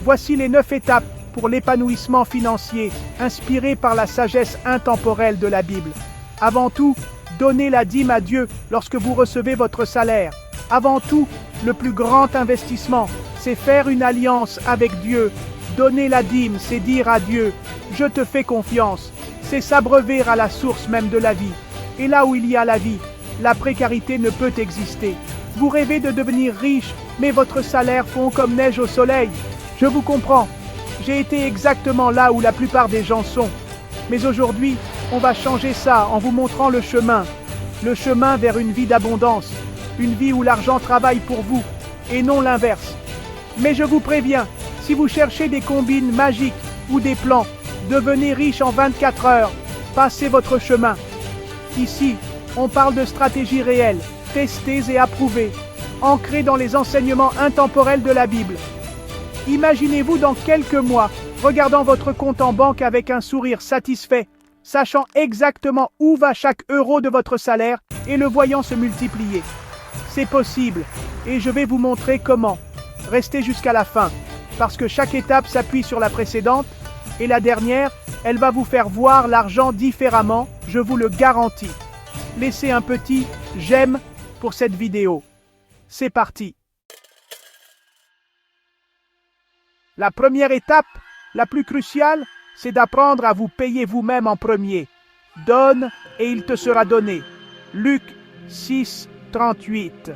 Voici les 9 étapes pour l'épanouissement financier, inspirées par la sagesse intemporelle de la Bible. Avant tout, donnez la dîme à Dieu lorsque vous recevez votre salaire. Avant tout, le plus grand investissement, c'est faire une alliance avec Dieu. Donner la dîme, c'est dire à Dieu, je te fais confiance. C'est s'abreuver à la source même de la vie. Et là où il y a la vie, la précarité ne peut exister. Vous rêvez de devenir riche, mais votre salaire fond comme neige au soleil. Je vous comprends. J'ai été exactement là où la plupart des gens sont. Mais aujourd'hui, on va changer ça en vous montrant le chemin. Le chemin vers une vie d'abondance. Une vie où l'argent travaille pour vous, et non l'inverse. Mais je vous préviens, si vous cherchez des combines magiques ou des plans, devenez riche en 24 heures. Passez votre chemin. Ici, on parle de stratégies réelles, testées et approuvées, ancrées dans les enseignements intemporels de la Bible. Imaginez-vous dans quelques mois, regardant votre compte en banque avec un sourire satisfait, sachant exactement où va chaque euro de votre salaire et le voyant se multiplier. C'est possible, et je vais vous montrer comment. Restez jusqu'à la fin, parce que chaque étape s'appuie sur la précédente, et la dernière, elle va vous faire voir l'argent différemment, je vous le garantis. Laissez un petit « j'aime » pour cette vidéo. C'est parti. La première étape, la plus cruciale, c'est d'apprendre à vous payer vous-même en premier. Donne et il te sera donné. Luc 6, 38.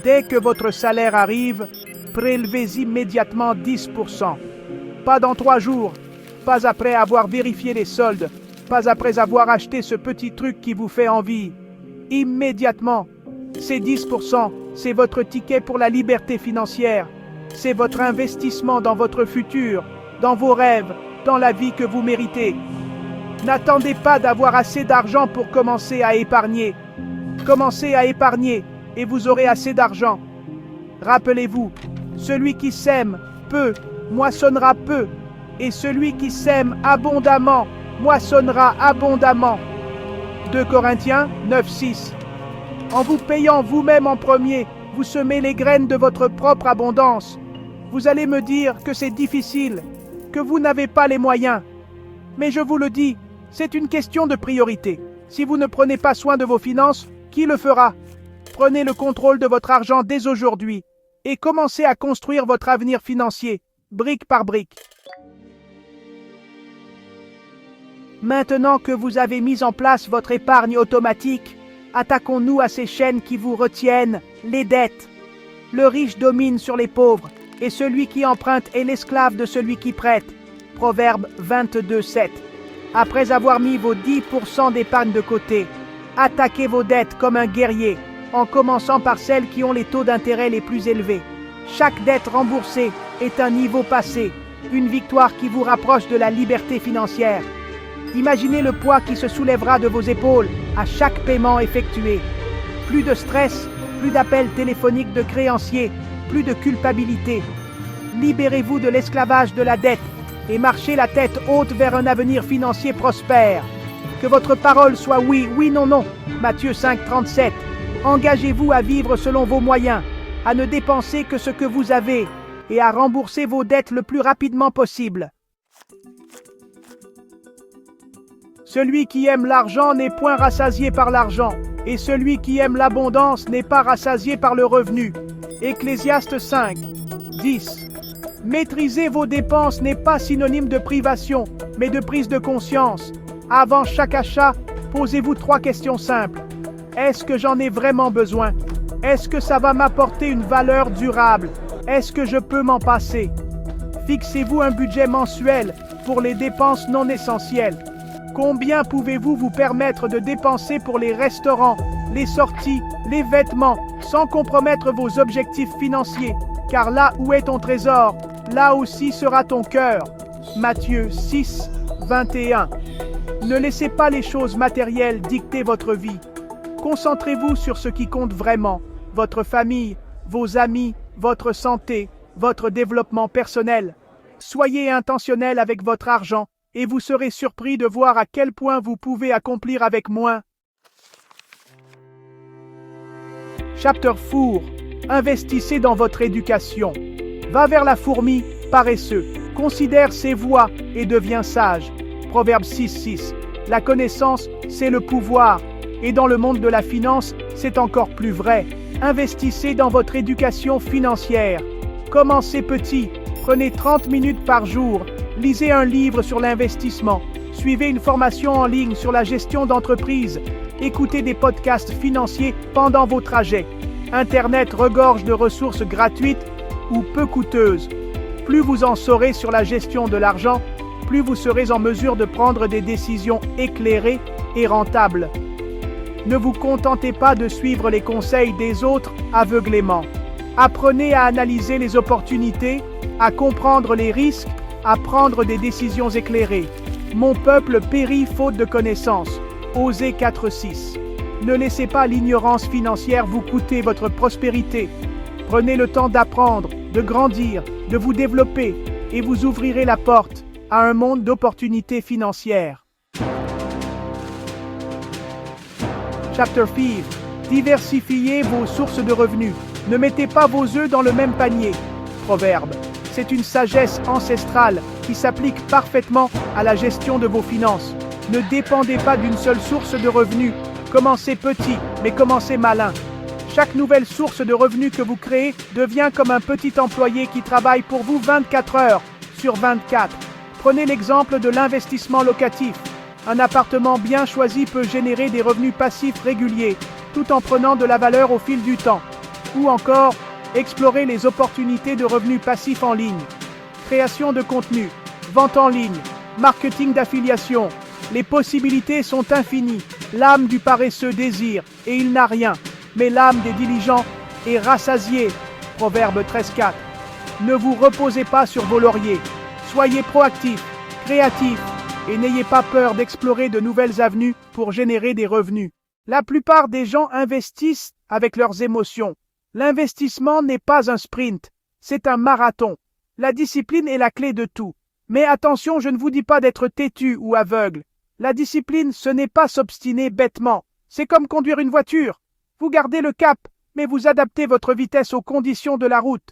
Dès que votre salaire arrive, prélevez immédiatement 10%. Pas dans 3 jours, pas après avoir vérifié les soldes, pas après avoir acheté ce petit truc qui vous fait envie. Immédiatement. Ces 10%, c'est votre ticket pour la liberté financière. C'est votre investissement dans votre futur, dans vos rêves, dans la vie que vous méritez. N'attendez pas d'avoir assez d'argent pour commencer à épargner. Commencez à épargner et vous aurez assez d'argent. Rappelez-vous, celui qui sème peu, moissonnera peu, et celui qui sème abondamment, moissonnera abondamment. 2 Corinthiens 9, 6. En vous payant vous-même en premier, vous semez les graines de votre propre abondance. Vous allez me dire que c'est difficile, que vous n'avez pas les moyens. Mais je vous le dis, c'est une question de priorité. Si vous ne prenez pas soin de vos finances, qui le fera? Prenez le contrôle de votre argent dès aujourd'hui et commencez à construire votre avenir financier, brique par brique. Maintenant que vous avez mis en place votre épargne automatique, attaquons-nous à ces chaînes qui vous retiennent, les dettes. Le riche domine sur les pauvres, et celui qui emprunte est l'esclave de celui qui prête. Proverbe 22, 7. Après avoir mis vos 10% d'épargne de côté, attaquez vos dettes comme un guerrier, en commençant par celles qui ont les taux d'intérêt les plus élevés. Chaque dette remboursée est un niveau passé, une victoire qui vous rapproche de la liberté financière. Imaginez le poids qui se soulèvera de vos épaules à chaque paiement effectué. Plus de stress, plus d'appels téléphoniques de créanciers, plus de culpabilité. Libérez-vous de l'esclavage de la dette et marchez la tête haute vers un avenir financier prospère. Que votre parole soit oui, oui, non, non. Matthieu 5, 37. Engagez-vous à vivre selon vos moyens, à ne dépenser que ce que vous avez et à rembourser vos dettes le plus rapidement possible. Celui qui aime l'argent n'est point rassasié par l'argent, et celui qui aime l'abondance n'est pas rassasié par le revenu. Ecclésiaste 5, 10. Maîtriser vos dépenses n'est pas synonyme de privation, mais de prise de conscience. Avant chaque achat, posez-vous 3 questions simples. Est-ce que j'en ai vraiment besoin? Est-ce que ça va m'apporter une valeur durable? Est-ce que je peux m'en passer? Fixez-vous un budget mensuel pour les dépenses non essentielles. Combien pouvez-vous vous permettre de dépenser pour les restaurants, les sorties, les vêtements, sans compromettre vos objectifs financiers? Car là où est ton trésor, là aussi sera ton cœur. Matthieu 6, 21. Ne laissez pas les choses matérielles dicter votre vie. Concentrez-vous sur ce qui compte vraiment, votre famille, vos amis, votre santé, votre développement personnel. Soyez intentionnel avec votre argent et vous serez surpris de voir à quel point vous pouvez accomplir avec moins. Chapter 4. Investissez dans votre éducation. Va vers la fourmi paresseux. Considère ses voies et deviens sage. Proverbe 6:6. La connaissance, c'est le pouvoir. Et dans le monde de la finance, c'est encore plus vrai. Investissez dans votre éducation financière. Commencez petit. Prenez 30 minutes par jour. Lisez un livre sur l'investissement. Suivez une formation en ligne sur la gestion d'entreprise. Écoutez des podcasts financiers pendant vos trajets. Internet regorge de ressources gratuites ou peu coûteuses. Plus vous en saurez sur la gestion de l'argent, plus vous serez en mesure de prendre des décisions éclairées et rentables. Ne vous contentez pas de suivre les conseils des autres aveuglément. Apprenez à analyser les opportunités, à comprendre les risques, à prendre des décisions éclairées. Mon peuple périt faute de connaissances. Osée 4:6. Ne laissez pas l'ignorance financière vous coûter votre prospérité. Prenez le temps d'apprendre, de grandir, de vous développer, et vous ouvrirez la porte à un monde d'opportunités financières. Chapter 5. Diversifiez vos sources de revenus. Ne mettez pas vos œufs dans le même panier. Proverbe. C'est une sagesse ancestrale qui s'applique parfaitement à la gestion de vos finances. Ne dépendez pas d'une seule source de revenus. Commencez petit, mais commencez malin. Chaque nouvelle source de revenus que vous créez devient comme un petit employé qui travaille pour vous 24 heures sur 24. Prenez l'exemple de l'investissement locatif. Un appartement bien choisi peut générer des revenus passifs réguliers, tout en prenant de la valeur au fil du temps. Ou encore, explorez les opportunités de revenus passifs en ligne. Création de contenu, vente en ligne, marketing d'affiliation. Les possibilités sont infinies. L'âme du paresseux désire, et il n'a rien. Mais l'âme des diligents est rassasiée. Proverbe 13:4. Ne vous reposez pas sur vos lauriers. Soyez proactifs, créatifs, et n'ayez pas peur d'explorer de nouvelles avenues pour générer des revenus. La plupart des gens investissent avec leurs émotions. L'investissement n'est pas un sprint, c'est un marathon. La discipline est la clé de tout. Mais attention, je ne vous dis pas d'être têtu ou aveugle. La discipline, ce n'est pas s'obstiner bêtement. C'est comme conduire une voiture. Vous gardez le cap, mais vous adaptez votre vitesse aux conditions de la route.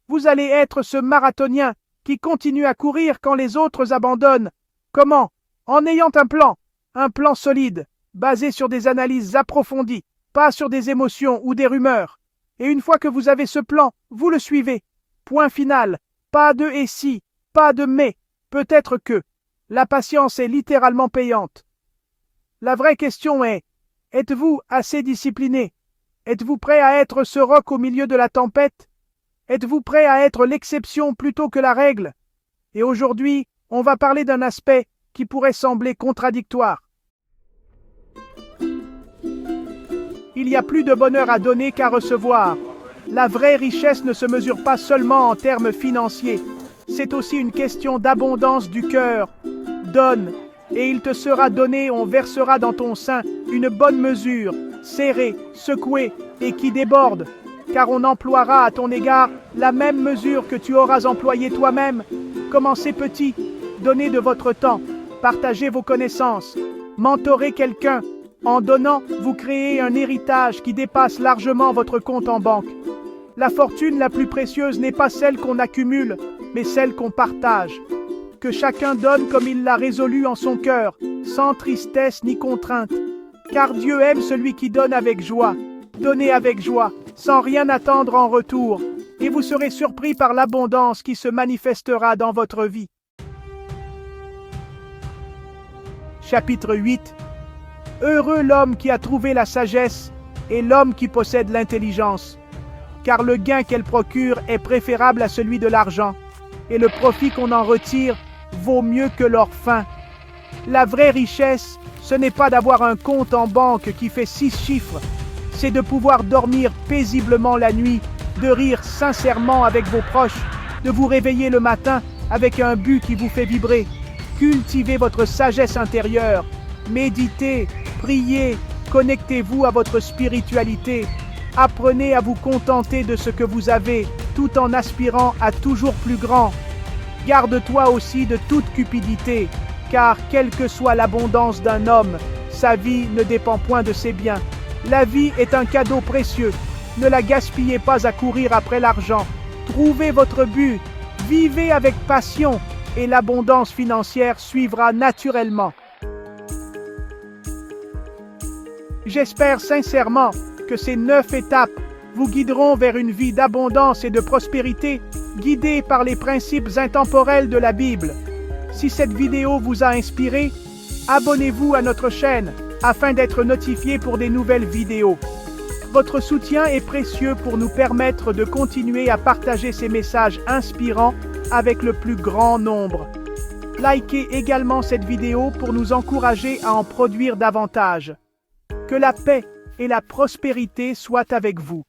Vous allez être ce marathonien qui continue à courir quand les autres abandonnent. Comment? En ayant un plan solide, basé sur des analyses approfondies, pas sur des émotions ou des rumeurs. Et une fois que vous avez ce plan, vous le suivez. Point final. Pas de et si, pas de mais, peut-être que. La patience est littéralement payante. La vraie question est, êtes-vous assez discipliné? Êtes-vous prêt à être ce roc au milieu de la tempête? Êtes-vous prêt à être l'exception plutôt que la règle? Et aujourd'hui, on va parler d'un aspect qui pourrait sembler contradictoire. Il y a plus de bonheur à donner qu'à recevoir. La vraie richesse ne se mesure pas seulement en termes financiers. C'est aussi une question d'abondance du cœur. Donne, et il te sera donné, on versera dans ton sein une bonne mesure, serrée, secouée et qui déborde. Car on emploiera à ton égard la même mesure que tu auras employée toi-même. Commencez petit, donnez de votre temps, partagez vos connaissances, mentorez quelqu'un. En donnant, vous créez un héritage qui dépasse largement votre compte en banque. La fortune la plus précieuse n'est pas celle qu'on accumule, mais celle qu'on partage. Que chacun donne comme il l'a résolu en son cœur, sans tristesse ni contrainte. Car Dieu aime celui qui donne avec joie. Donnez avec joie, sans rien attendre en retour, et vous serez surpris par l'abondance qui se manifestera dans votre vie. Chapitre 8. Heureux l'homme qui a trouvé la sagesse et l'homme qui possède l'intelligence, car le gain qu'elle procure est préférable à celui de l'argent, et le profit qu'on en retire vaut mieux que l'or fin. La vraie richesse, ce n'est pas d'avoir un compte en banque qui fait 6 chiffres, c'est de pouvoir dormir paisiblement la nuit, de rire sincèrement avec vos proches, de vous réveiller le matin avec un but qui vous fait vibrer. Cultivez votre sagesse intérieure, méditez, priez, connectez-vous à votre spiritualité. Apprenez à vous contenter de ce que vous avez, tout en aspirant à toujours plus grand. Garde-toi aussi de toute cupidité, car quelle que soit l'abondance d'un homme, sa vie ne dépend point de ses biens. La vie est un cadeau précieux. Ne la gaspillez pas à courir après l'argent. Trouvez votre but. Vivez avec passion et l'abondance financière suivra naturellement. J'espère sincèrement que ces 9 étapes vous guideront vers une vie d'abondance et de prospérité, guidée par les principes intemporels de la Bible. Si cette vidéo vous a inspiré, abonnez-vous à notre chaîne afin d'être notifié pour des nouvelles vidéos. Votre soutien est précieux pour nous permettre de continuer à partager ces messages inspirants avec le plus grand nombre. Likez également cette vidéo pour nous encourager à en produire davantage. Que la paix et la prospérité soient avec vous.